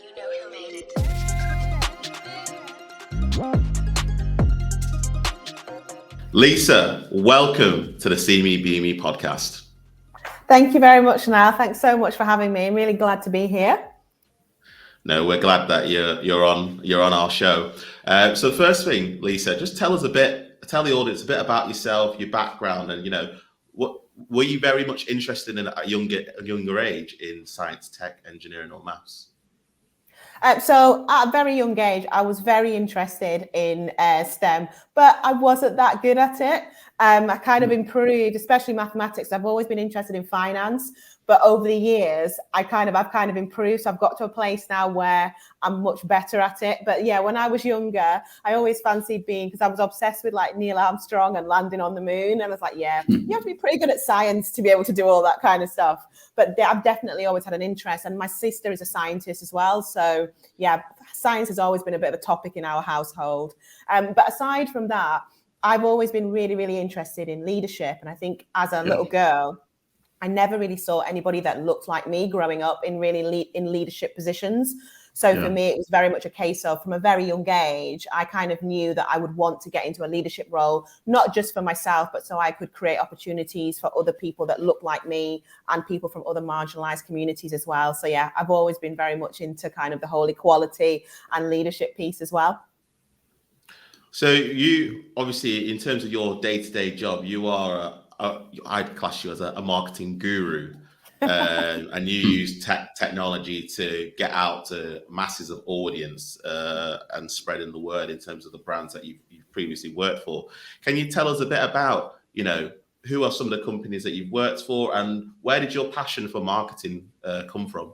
you know who made it. Lisa, welcome to the See Me Be Me podcast. Thank you very much, Niall. Thanks so much for having me. I'm really glad to be here. No, we're glad that you're on our show. So the first thing, Lisa, just tell the audience a bit about yourself, your background, and what were you very much interested in at a younger age in science, tech, engineering, or maths? So at a very young age, I was very interested in STEM, but I wasn't that good at it. I kind of improved, especially mathematics. I've always been interested in finance, but over the years, I've kind of improved. So I've got to a place now where I'm much better at it. But yeah, when I was younger, I always fancied being, because I was obsessed with like Neil Armstrong and landing on the moon. And I was like, yeah, you have to be pretty good at science to be able to do all that kind of stuff. But I've definitely always had an interest. And my sister is a scientist as well. So yeah, science has always been a bit of a topic in our household. But aside from that, I've always been really, really interested in leadership. And I think as a little girl, I never really saw anybody that looked like me growing up in in leadership positions. So for me, it was very much a case of, from a very young age, I kind of knew that I would want to get into a leadership role, not just for myself, but so I could create opportunities for other people that look like me and people from other marginalized communities as well. So yeah, I've always been very much into kind of the whole equality and leadership piece as well. So you, obviously, in terms of your day-to-day job, you are, I'd class you as a marketing guru. And you use technology to get out to masses of audience and spreading the word in terms of the brands that you've previously worked for. Can you tell us a bit about, who are some of the companies that you've worked for, and where did your passion for marketing come from?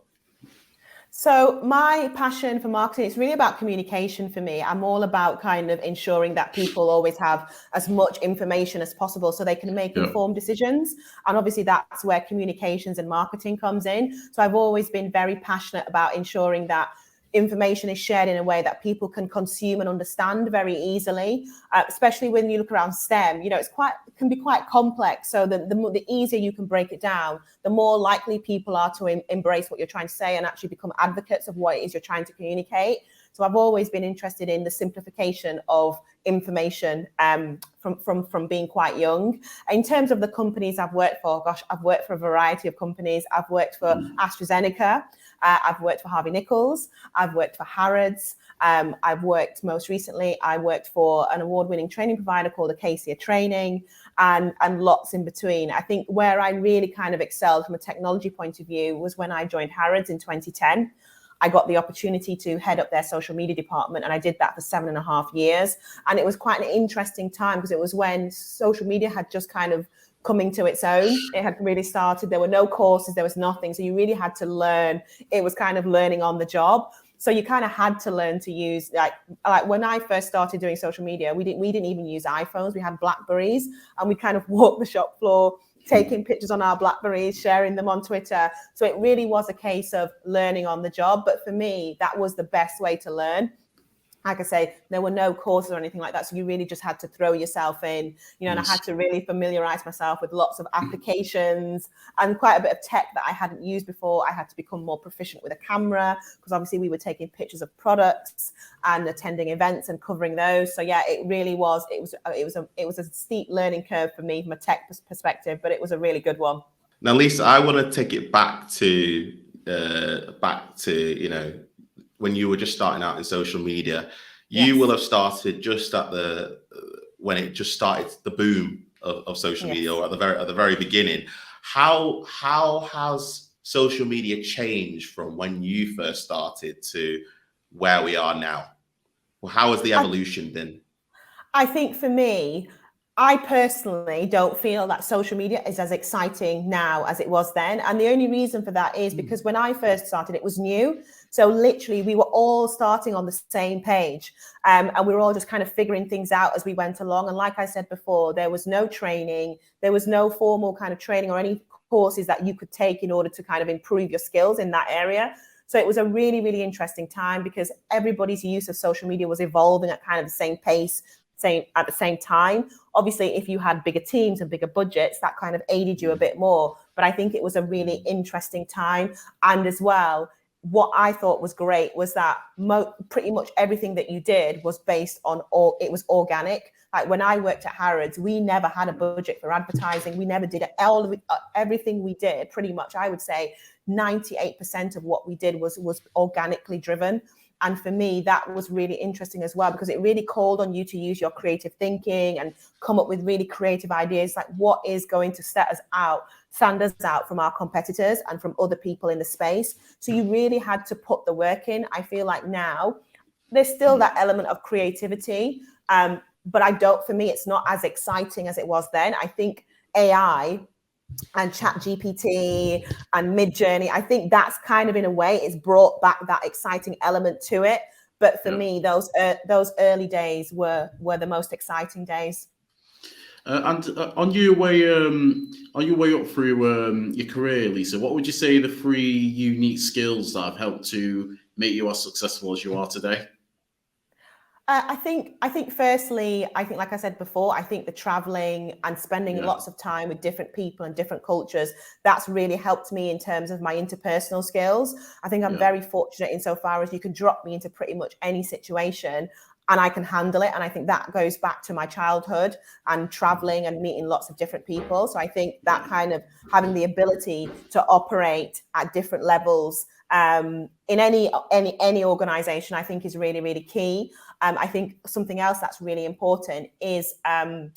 So my passion for marketing is really about communication for me. I'm all about kind of ensuring that people always have as much information as possible so they can make informed decisions. And obviously that's where communications and marketing comes in. So I've always been very passionate about ensuring that information is shared in a way that people can consume and understand very easily, especially when you look around STEM. It can be quite complex. So the easier you can break it down, the more likely people are to embrace what you're trying to say and actually become advocates of what it is you're trying to communicate. So I've always been interested in the simplification of information from being quite young. In terms of the companies I've worked for, I've worked for a variety of companies. I've worked for AstraZeneca. I've worked for Harvey Nichols. I've worked for Harrods. Most recently, I worked for an award-winning training provider called Acacia Training, and lots in between. I think where I really kind of excelled from a technology point of view was when I joined Harrods in 2010. I got the opportunity to head up their social media department, and I did that for 7.5 years. And it was quite an interesting time because it was when social media had just kind of coming to its own. It had really started. There were no courses, there was nothing. So you really had to learn. It was kind of learning on the job. So you kind of had to learn to use, like when I first started doing social media, we didn't even use iPhones. We had Blackberries, and we kind of walked the shop floor, taking pictures on our Blackberries, sharing them on Twitter. So it really was a case of learning on the job. But for me, that was the best way to learn. Like I say, there were no courses or anything like that. So you really just had to throw yourself in, and I had to really familiarize myself with lots of applications and quite a bit of tech that I hadn't used before. I had to become more proficient with a camera because obviously we were taking pictures of products and attending events and covering those. So yeah, it really was. It was a steep learning curve for me from a tech perspective, but it was a really good one. Now, Lisa, I want to take it back to when you were just starting out in social media. You will have started just at when it just started the boom of social media, or at the very beginning. How has social media changed from when you first started to where we are now? Well, how has the evolution been? I think for me, I personally don't feel that social media is as exciting now as it was then. And the only reason for that is because when I first started, it was new. So literally, we were all starting on the same page, and we were all just kind of figuring things out as we went along. And like I said before, there was no training. There was no formal kind of training or any courses that you could take in order to kind of improve your skills in that area. So it was a really, really interesting time because everybody's use of social media was evolving at kind of the same pace, at the same time. Obviously, if you had bigger teams and bigger budgets, that kind of aided you a bit more. But I think it was a really interesting time. And as well, what I thought was great was that pretty much everything that you did was based on it was organic. Like when I worked at Harrods, we never had a budget for advertising. We never did it. Everything we did, pretty much, I would say 98% of what we did was organically driven. And for me, that was really interesting as well, because it really called on you to use your creative thinking and come up with really creative ideas, like what is going to stand us out from our competitors and from other people in the space. So you really had to put the work in. I feel like now there's still that element of creativity, but for me, it's not as exciting as it was then. I think AI and ChatGPT and Midjourney, I think that's kind of, in a way, it's brought back that exciting element to it. But for me, those early days were the most exciting days. And on your way up through your career, Lisa, what would you say are the 3 unique skills that have helped to make you as successful as you are today? I think firstly, like I said before, I think the traveling and spending lots of time with different people and different cultures, that's really helped me in terms of my interpersonal skills. I think I'm very fortunate insofar as you can drop me into pretty much any situation and I can handle it. And I think that goes back to my childhood and traveling and meeting lots of different people. So I think that kind of having the ability to operate at different levels in any organization, I think is really, really key. I think something else that's really important is a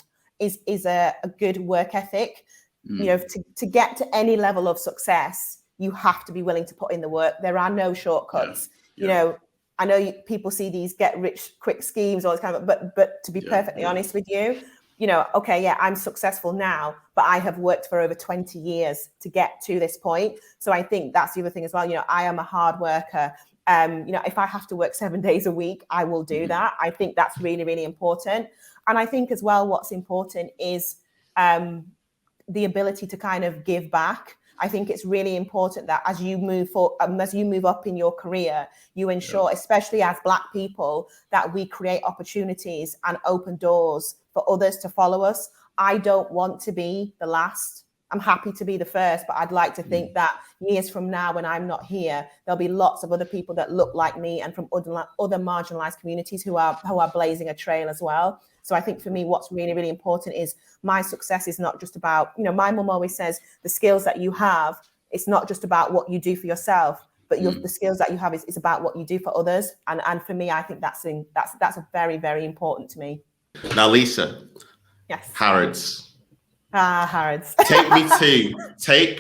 good work ethic. You know, to get to any level of success, you have to be willing to put in the work. There are no shortcuts. You know, I know people see these get rich quick schemes, all this kind of, but to be perfectly honest with you, you know, okay, I'm successful now, but I have worked for over 20 years to get to this point. So I think that's the other thing as well. You know, I am a hard worker. You know, if I have to work 7 days a week, I will do that. I think that's really, really important. And I think as well, what's important is the ability to kind of give back. I think it's really important that as you move up in your career, you ensure, especially as Black people, that we create opportunities and open doors for others to follow us. I don't want to be the last. I'm happy to be the first, but I'd like to think that years from now, when I'm not here, there'll be lots of other people that look like me and from other marginalized communities who are blazing a trail as well. So I think for me, what's really, really important is my success is not just about, you know, my mum always says the skills that you have, it's not just about what you do for yourself, but the skills that you have is about what you do for others. And for me, I think that's a very, very important to me. Now, Lisa. Yes. Harrods. Harrods. Take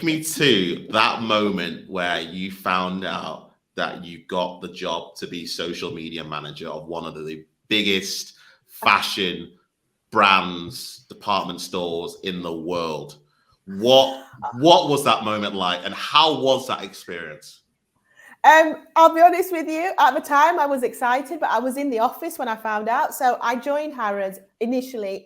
me to that moment where you found out that you got the job to be social media manager of one of the biggest fashion brands, department stores in the world. What was that moment like, and how was that experience? I'll be honest with you, at the time I was excited, but I was in the office when I found out. So I joined Harrods originally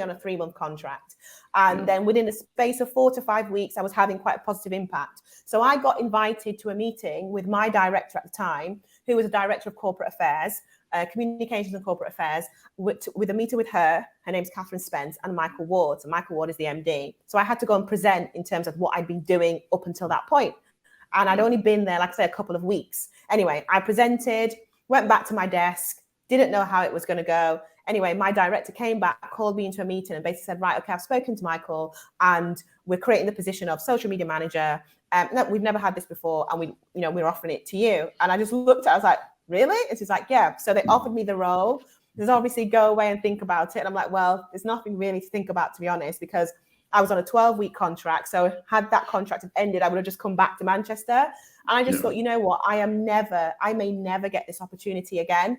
on a 3-month contract. And then within a space of 4 to 5 weeks, I was having quite a positive impact. So I got invited to a meeting with my director at the time, who was a director of corporate affairs, communications and corporate affairs, with a meeting with her. Her name's Catherine Spence, and Michael Ward. So Michael Ward is the MD. So I had to go and present in terms of what I'd been doing up until that point. And I'd only been there, like I say, a couple of weeks. Anyway, I presented, went back to my desk, didn't know how it was going to go. Anyway, my director came back, called me into a meeting and basically said, right, okay, I've spoken to Michael and we're creating the position of social media manager. No, we've never had this before. And we're offering it to you. And I just looked at it, I was like, really? And she's like, yeah. So they offered me the role. There's obviously go away and think about it. And I'm like, well, there's nothing really to think about, to be honest, because I was on a 12-week contract. So had that contract have ended, I would have just come back to Manchester. And I just thought, you know what, I may never get this opportunity again.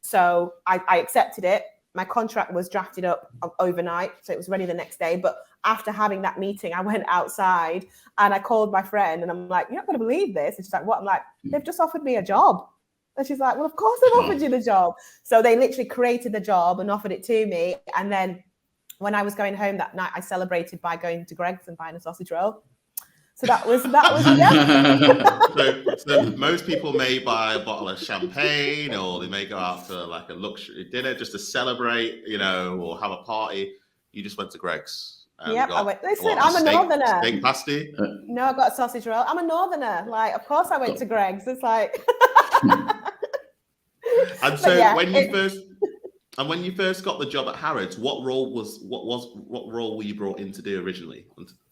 So I accepted it. My contract was drafted up overnight, so it was ready the next day. But after having that meeting, I went outside and I called my friend and I'm like, you're not going to believe this. And she's like, what? I'm like, they've just offered me a job. And she's like, well, of course they've offered you the job. So they literally created the job and offered it to me. And then when I was going home that night, I celebrated by going to Greggs and buying a sausage roll. So that was yeah. so most people may buy a bottle of champagne, or they may go out to like a luxury dinner just to celebrate, or have a party. You just went to Greggs Yep, I went. Listen, what, I'm a northerner. Steak pasty. No, I got a sausage roll. I'm a northerner. Like, of course, I went to Greg's. It's like. And so when you first got the job at Harrods, what role were you brought in to do originally?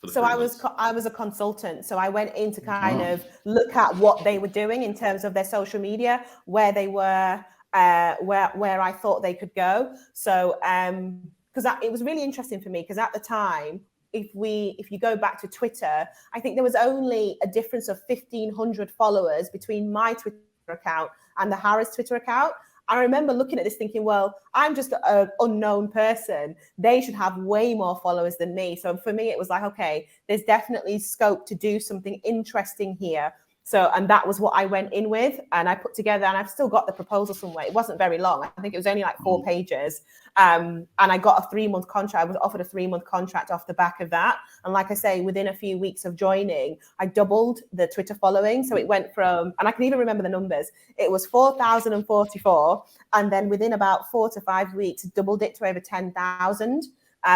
So I was a consultant. So I went in to kind of look at what they were doing in terms of their social media, where they were, where I thought they could go. So because it was really interesting for me, because at the time, if you go back to Twitter, I think there was only a difference of 1,500 followers between my Twitter account and the Harrods Twitter account. I remember looking at this thinking, well, I'm just an unknown person. They should have way more followers than me. So for me, it was like, okay, there's definitely scope to do something interesting here. So, and that was what I went in with, and I put together, and I've still got the proposal somewhere. It wasn't very long. I think it was only like 4 pages. And I got a 3-month contract. I was offered a 3-month contract off the back of that. And like I say, within a few weeks of joining, I doubled the Twitter following. So it went from, and I can even remember the numbers, it was 4,044. And then within about 4 to 5 weeks, doubled it to over 10,000.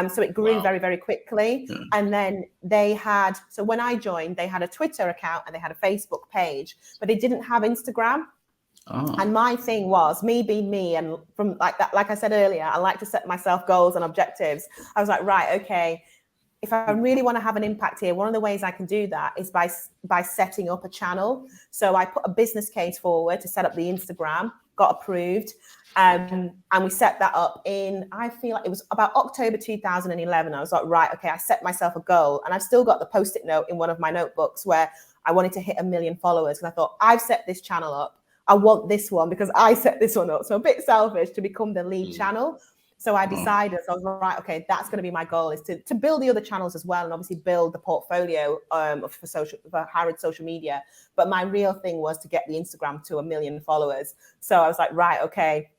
So it grew very, very quickly. Yeah. And then so when I joined, they had a Twitter account and they had a Facebook page, but they didn't have Instagram. Oh. And my thing was, me being me, and from like that, like I said earlier, I like to set myself goals and objectives. I was like, right, okay, if I really want to have an impact here, one of the ways I can do that is by setting up a channel. So I put a business case forward to set up the Instagram, got approved. And we set that up I feel like it was about October 2011. I was like, right, okay, I set myself a goal, and I've still got the Post-it note in one of my notebooks where I wanted to hit 1 million followers. And I thought, I've set this channel up. I want this one because I set this one up. So a bit selfish to become the lead channel. So I decided, so I was like, right, okay, that's going to be my goal, is to build the other channels as well, and obviously build the portfolio for Harrods social media. But my real thing was to get the Instagram to 1 million followers. So I was like, right, okay,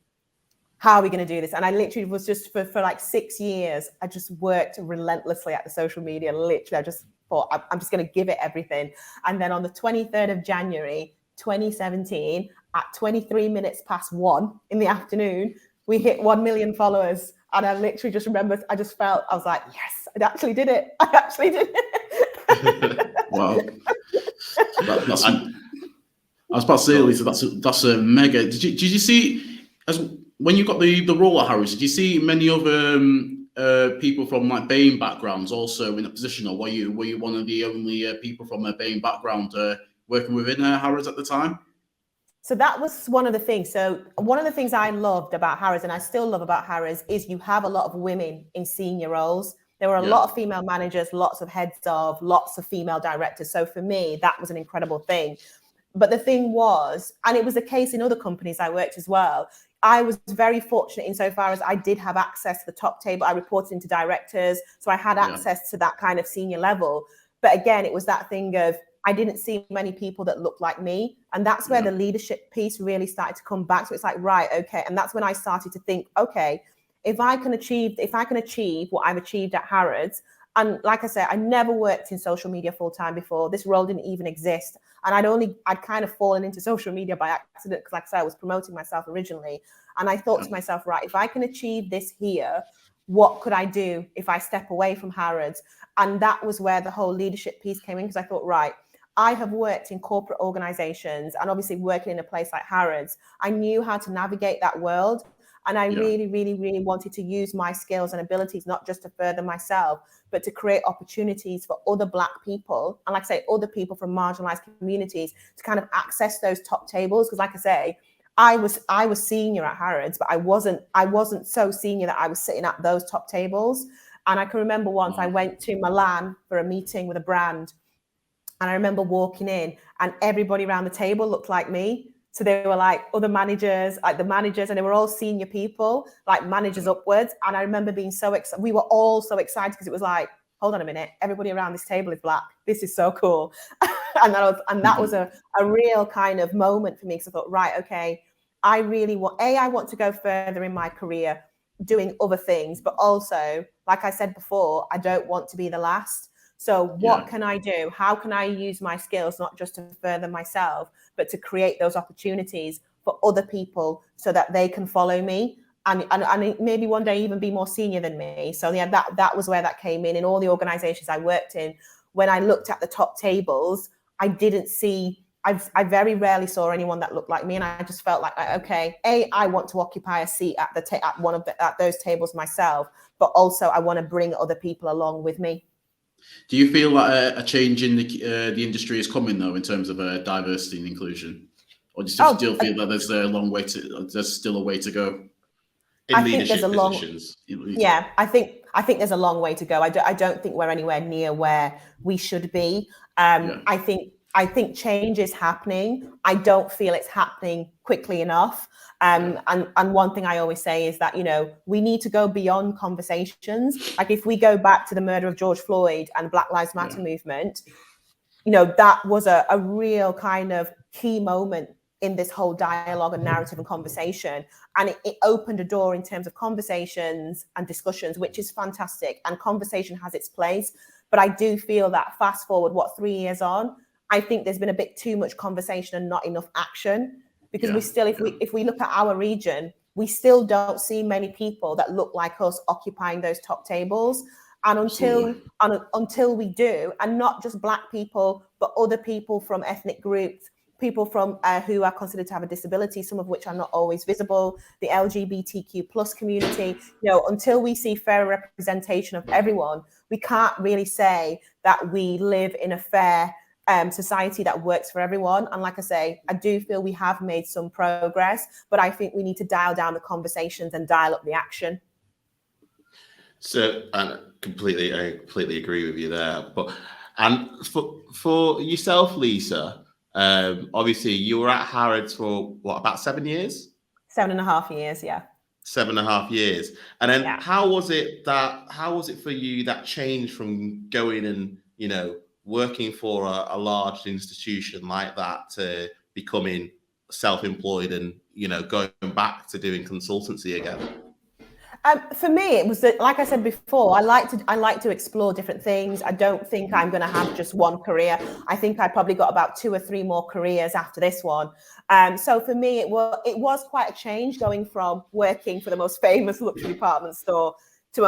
how are we going to do this? And I literally was just for like 6 years, I just worked relentlessly at the social media. Literally, I just thought, I'm just going to give it everything. And then on the 23rd of January, 2017, at 23 minutes past 1 in the afternoon, we hit 1 million followers. And I literally just remember, I was like, yes, I actually did it. I actually did it. Wow. I was about to say, Lisa, that's a mega. Did you see, when you got the role at Harrods, did you see many other people from like BAME backgrounds also in a position, or were you one of the only people from a BAME background working within Harrods at the time? So that was one of the things. So one of the things I loved about Harrods, and I still love about Harrods, is you have a lot of women in senior roles. There were a lot of female managers, lots of heads of, lots of female directors. So for me, that was an incredible thing. But the thing was, and it was the case in other companies I worked as well, I was very fortunate insofar as I did have access to the top table. I reported into directors, so I had access to that kind of senior level. But again, it was that thing of, I didn't see many people that looked like me. And that's where the leadership piece really started to come back. So it's like, right, okay. And that's when I started to think, okay, if I can achieve what I've achieved at Harrods, and like I said, I never worked in social media full time before. This role didn't even exist. And I'd kind of fallen into social media by accident, because like I said, I was promoting myself originally. And I thought to myself, right, if I can achieve this here, what could I do if I step away from Harrods? And that was where the whole leadership piece came in, because I thought, right, I have worked in corporate organizations, and obviously working in a place like Harrods, I knew how to navigate that world. And I really, really, really wanted to use my skills and abilities, not just to further myself, but to create opportunities for other Black people, and like I say, other people from marginalized communities, to kind of access those top tables. Because like I say, I was senior at Harrods, but I wasn't so senior that I was sitting at those top tables. And I can remember once I went to Milan for a meeting with a brand, and I remember walking in, and everybody around the table looked like me. So they were like other managers, like the managers, and they were all senior people, like managers upwards. And I remember being so excited. We were all so excited, because it was like, hold on a minute, everybody around this table is Black. This is so cool. and that was a real kind of moment for me, because I thought, right, okay, I really I want to go further in my career doing other things, but also, like I said before, I don't want to be the last. So what can I do? How can I use my skills, not just to further myself, but to create those opportunities for other people so that they can follow me? and maybe one day even be more senior than me. So yeah, that was where that came in all the organizations I worked in. When I looked at the top tables, I didn't see, I very rarely saw anyone that looked like me, and I just felt like, okay, I want to occupy a seat at one of at those tables myself, but also I want to bring other people along with me. Do you feel like a change in the industry is coming though, in terms of diversity and inclusion, or do you still feel that there's still a way to go? In leadership positions. Yeah, I think there's a long way to go. I don't think we're anywhere near where we should be. I think change is happening. I don't feel it's happening quickly enough. And one thing I always say is that, we need to go beyond conversations. Like if we go back to the murder of George Floyd and Black Lives Matter movement, that was a real kind of key moment in this whole dialogue and narrative and conversation. And it opened a door in terms of conversations and discussions, which is fantastic. And conversation has its place. But I do feel that fast forward, 3 years on, I think there's been a bit too much conversation and not enough action, because if we look at our region, we still don't see many people that look like us occupying those top tables. And until we do, and not just Black people, but other people from ethnic groups, people from who are considered to have a disability, some of which are not always visible, the LGBTQ plus community, until we see fair representation of everyone, we can't really say that we live in a fair society that works for everyone. And like I say, I do feel we have made some progress, but I think we need to dial down the conversations and dial up the action. So, I completely agree with you there. And for yourself, Lisa, obviously you were at Harrods for about 7 years? 7.5 years, yeah. 7.5 years. And then how was it for you, that change from going and, working for a large institution like that to becoming self-employed and, going back to doing consultancy again? For me, it was like I said before, I like to explore different things. I don't think I'm going to have just one career. I think I probably got about 2 or 3 more careers after this one. So for me, it was quite a change, going from working for the most famous luxury department store to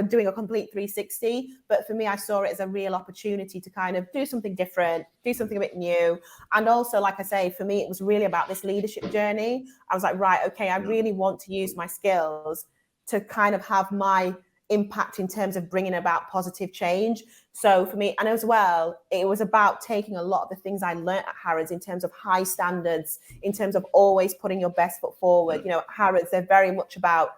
doing a complete 360. But for me, I saw it as a real opportunity to kind of do something different, do something a bit new. And also, like I say, for me, it was really about this leadership journey. I was like, right, okay, I really want to use my skills to kind of have my impact in terms of bringing about positive change. So for me, and as well, it was about taking a lot of the things I learned at Harrods in terms of high standards, in terms of always putting your best foot forward. At Harrods, they're very much about,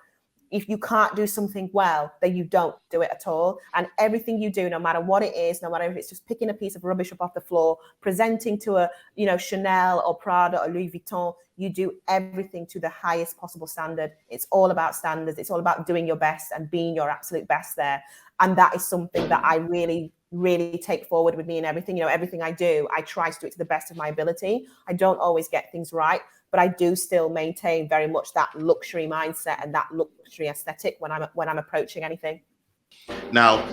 if you can't do something well, then you don't do it at all. And everything you do, no matter what it is, no matter if it's just picking a piece of rubbish up off the floor, presenting to a, Chanel or Prada or Louis Vuitton, you do everything to the highest possible standard. It's all about standards. It's all about doing your best and being your absolute best there. And that is something that I really, really take forward with me in everything. Everything I do, I try to do it to the best of my ability. I don't always get things right, but I do still maintain very much that luxury mindset and that luxury aesthetic when I'm approaching anything. Now,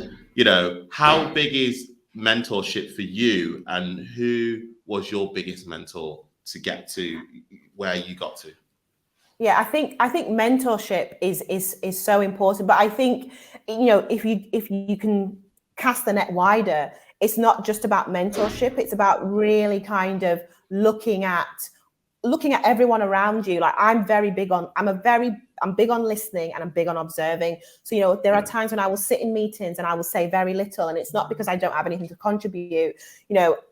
how big is mentorship for you, and who was your biggest mentor to get to where you got to? Yeah, I think mentorship is so important. But I think, if you can cast the net wider, it's not just about mentorship. It's about really kind of looking at everyone around you. Like I'm big on listening, and I'm big on observing. So, there are times when I will sit in meetings and I will say very little, and it's not because I don't have anything to contribute.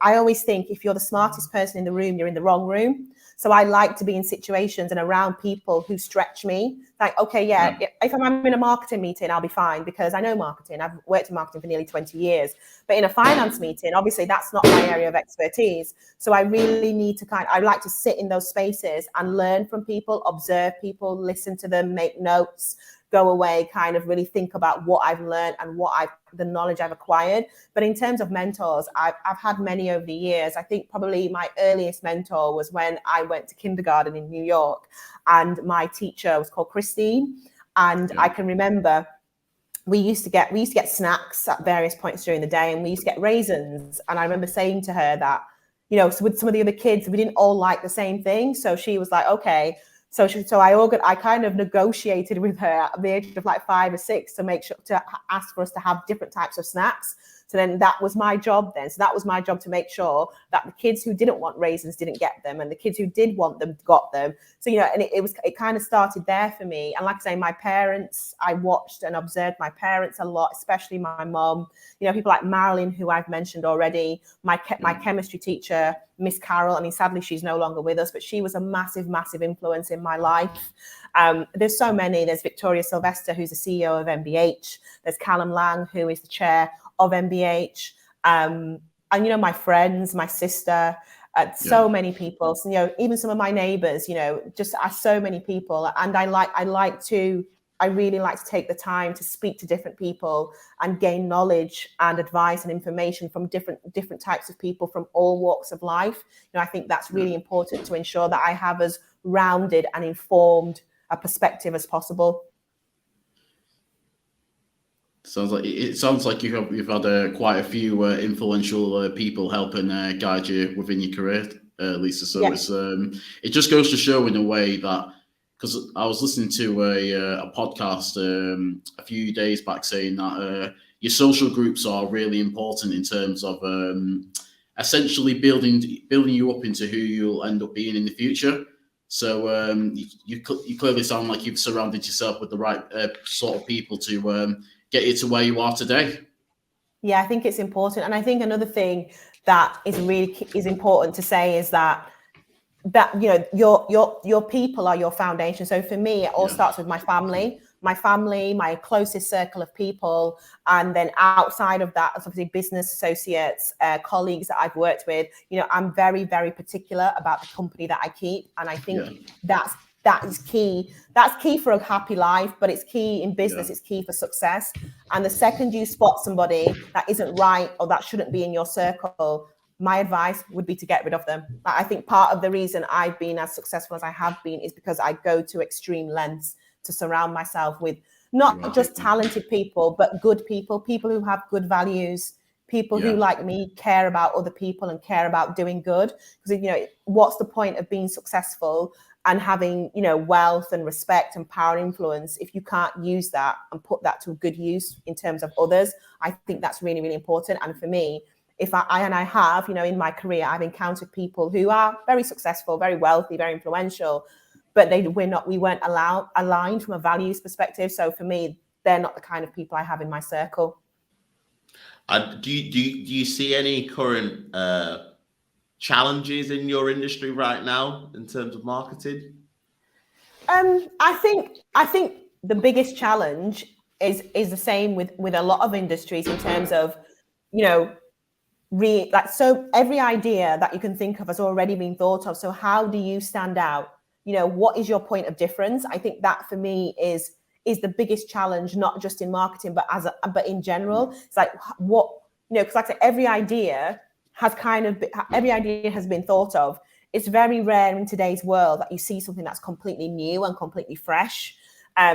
I always think if you're the smartest person in the room, you're in the wrong room. So I like to be in situations and around people who stretch me. Like, okay, if I'm in a marketing meeting, I'll be fine because I know marketing. I've worked in marketing for nearly 20 years. But in a finance meeting, obviously that's not my area of expertise. So I really need to I like to sit in those spaces and learn from people, observe people, listen to them, make notes, go away, kind of really think about what I've learned and the knowledge I've acquired. But in terms of mentors, I've had many over the years. I think probably my earliest mentor was when I went to kindergarten in New York, and my teacher was called Christine. And I can remember we used to get snacks at various points during the day, and we used to get raisins. And I remember saying to her that, so with some of the other kids, we didn't all like the same thing. So she was like, okay, So I kind of negotiated with her at the age of like 5 or 6 to make sure to ask for us to have different types of snacks. So then that was my job then. So that was my job to make sure that the kids who didn't want raisins didn't get them, and the kids who did want them got them. So, you know, and it kind of started there for me. And like I say, my parents, I watched and observed my parents a lot, especially my mom. You know, people like Marilyn, who I've mentioned already, my chemistry teacher, Miss Carol. I mean, sadly, she's no longer with us, but she was a massive, massive influence in my life. There's so many. There's Victoria Sylvester, who's the CEO of MBH. There's Callum Lang, who is the chair of MBH. And, you know, my friends, my sister, so many people, so, you know, even some of my neighbors, you know, just so many people. And I really like to take the time to speak to different people and gain knowledge and advice and information from different types of people from all walks of life. You know, I think that's really important to ensure that I have as rounded and informed a perspective as possible. Sounds like you've had quite a few influential people helping guide you within your career, Lisa. So it just goes to show in a way that, because I was listening to a podcast a few days back saying that your social groups are really important in terms of essentially building you up into who you'll end up being in the future. So you clearly sound like you've surrounded yourself with the right sort of people to get you to where you are today. Yeah, I think it's important. And I think another thing that is important to say is that you know, your people are your foundation. So for me, it all starts with my family, my closest circle of people. And then outside of that, obviously business associates, colleagues that I've worked with. You know, I'm very, very particular about the company that I keep. And I think that is key. That's key for a happy life, but it's key in business. It's key for success. And the second you spot somebody that isn't right or that shouldn't be in your circle, my advice would be to get rid of them. I think part of the reason I've been as successful as I have been is because I go to extreme lengths to surround myself with not just talented people, but good people who have good values, people who, like me, care about other people and care about doing good. Because, you know, what's the point of being successful and having, you know, wealth and respect and power and influence if you can't use that and put that to good use in terms of others? I think that's really, really important. And for me, if I have, you know, in my career, I've encountered people who are very successful, very wealthy, very influential, but we weren't aligned from a values perspective. So for me, they're not the kind of people I have in my circle. Do you see any current challenges in your industry right now in terms of marketing? I think the biggest challenge is the same with a lot of industries in terms of, you know, so every idea that you can think of has already been thought of. So how do you stand out? You know, what is your point of difference? I think that for me is the biggest challenge, not just in marketing, but in general. It's like, what, you know, because like I say, every idea has been thought of. It's very rare in today's world that you see something that's completely new and completely fresh.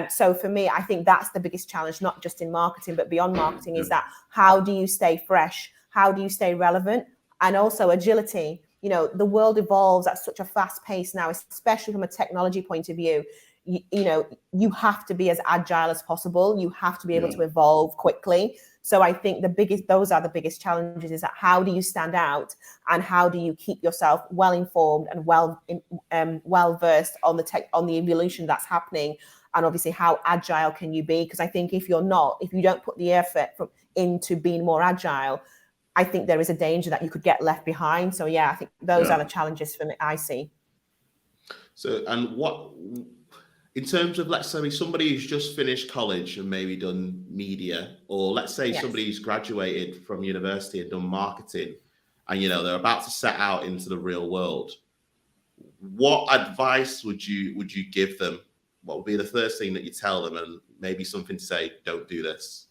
So for me, I think that's the biggest challenge, not just in marketing, but beyond marketing, is that how do you stay fresh? How do you stay relevant? And also agility. You know, the world evolves at such a fast pace now, especially from a technology point of view. You know, you have to be as agile as possible. You have to be able to evolve quickly. So I think those are the biggest challenges, is that how do you stand out and how do you keep yourself well informed and well versed on the evolution that's happening, and obviously how agile can you be? Because I think if you don't put the effort into being more agile, I think there is a danger that you could get left behind. So I think those are the challenges for me, I see. So, and what, in terms of, let's say somebody who's just finished college and maybe done media, or let's say somebody who's graduated from university and done marketing, and, you know, they're about to set out into the real world, what advice would you give them? What would be the first thing that you tell them, and maybe something to say, don't do this?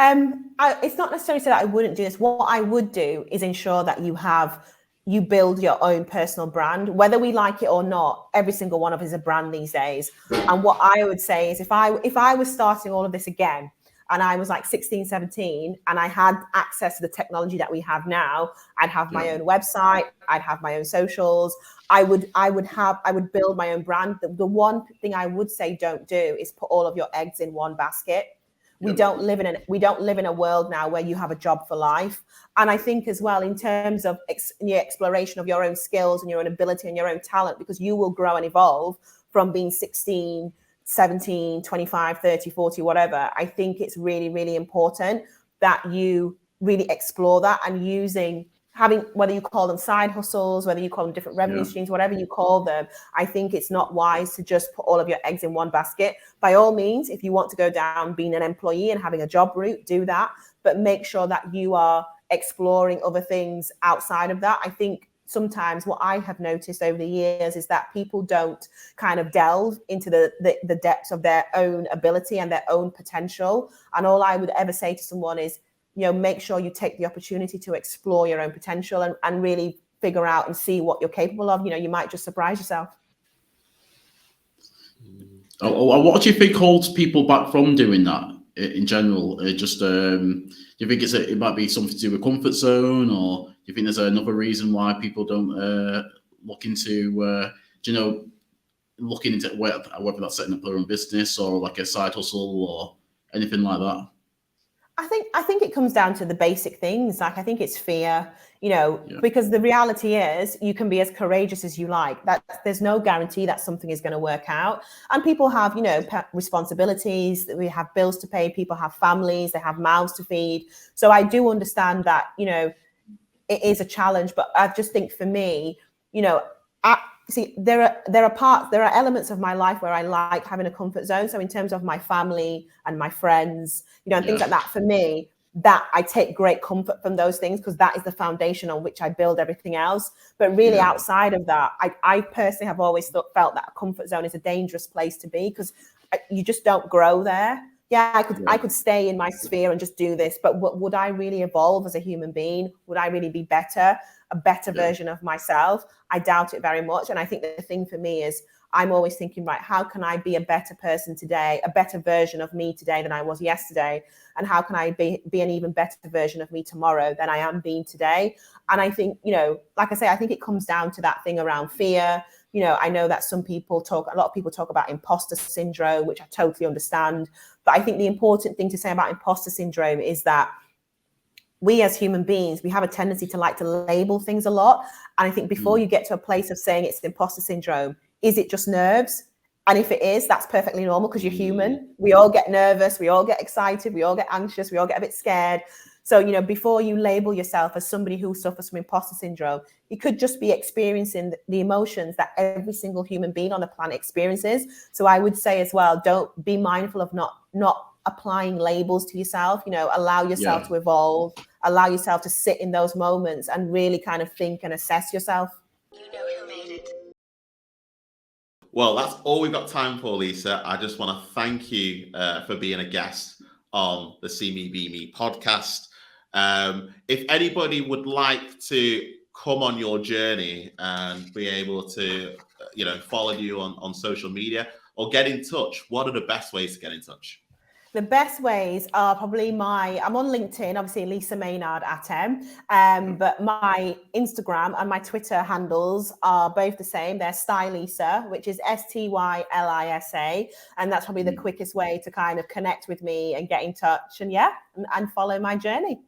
It's not necessarily that I wouldn't do this. What I would do is ensure that you build your own personal brand, whether we like it or not. Every single one of us is a brand these days. And what I would say is, if I was starting all of this again, and I was like 16, 17, and I had access to the technology that we have now, I'd have my own website, I'd have my own socials, I would build my own brand. The one thing I would say don't do is put all of your eggs in one basket. We don't live in a world now where you have a job for life. And I think as well, in terms of the exploration of your own skills and your own ability and your own talent, because you will grow and evolve from being 16, 17, 25, 30, 40, whatever. I think it's really, really important that you really explore that, and having, whether you call them side hustles, whether you call them different revenue streams, whatever you call them, I think it's not wise to just put all of your eggs in one basket. By all means, if you want to go down being an employee and having a job route, do that, but make sure that you are exploring other things outside of that. I think sometimes what I have noticed over the years is that people don't kind of delve into the depths of their own ability and their own potential. And all I would ever say to someone is, make sure you take the opportunity to explore your own potential and really figure out and see what you're capable of. You might just surprise yourself. What do you think holds people back from doing that in general? Do you think it might be something to do with comfort zone, or do you think there's another reason why people don't look into whether that's setting up their own business or like a side hustle or anything like that? I think it comes down to the basic things. Like, I think it's fear, because the reality is you can be as courageous as you like. That there's no guarantee that something is going to work out. And people have, responsibilities. We have bills to pay. People have families. They have mouths to feed. So I do understand that, it is a challenge. But I just think for me, there are elements of my life where I like having a comfort zone. So in terms of my family and my friends, and things like that, for me, that I take great comfort from those things, because that is the foundation on which I build everything else. But really outside of that, I personally have always felt that a comfort zone is a dangerous place to be, because you just don't grow there. I could stay in my sphere and just do this, but would I really evolve as a human being? Would I really be a better version of myself? I doubt it very much. And I think the thing for me is I'm always thinking, right, how can I be a better person today, a better version of me today than I was yesterday? And how can I be an even better version of me tomorrow than I am being today? And I think, like I say, I think it comes down to that thing around fear. I know that a lot of people talk about imposter syndrome, which I totally understand. But I think the important thing to say about imposter syndrome is that we as human beings, we have a tendency to like to label things a lot. And I think before you get to a place of saying it's imposter syndrome, is it just nerves? And if it is, that's perfectly normal, because you're human. We all get nervous. We all get excited. We all get anxious. We all get a bit scared. So, before you label yourself as somebody who suffers from imposter syndrome, you could just be experiencing the emotions that every single human being on the planet experiences. So I would say as well, don't be mindful of not applying labels to yourself. Allow yourself to evolve, allow yourself to sit in those moments and really kind of think and assess yourself. Who made it? Well, that's all we've got time for, Lisa. I just want to thank you for being a guest on the See Me Be Me podcast. If anybody would like to come on your journey and be able to, follow you on social media or get in touch, what are the best ways to get in touch? The best ways are probably I'm on LinkedIn, obviously Lisa Maynard-Atem, but my Instagram and my Twitter handles are both the same. They're Stylisa, which is STYLISA. And that's probably the quickest way to kind of connect with me and get in touch and follow my journey.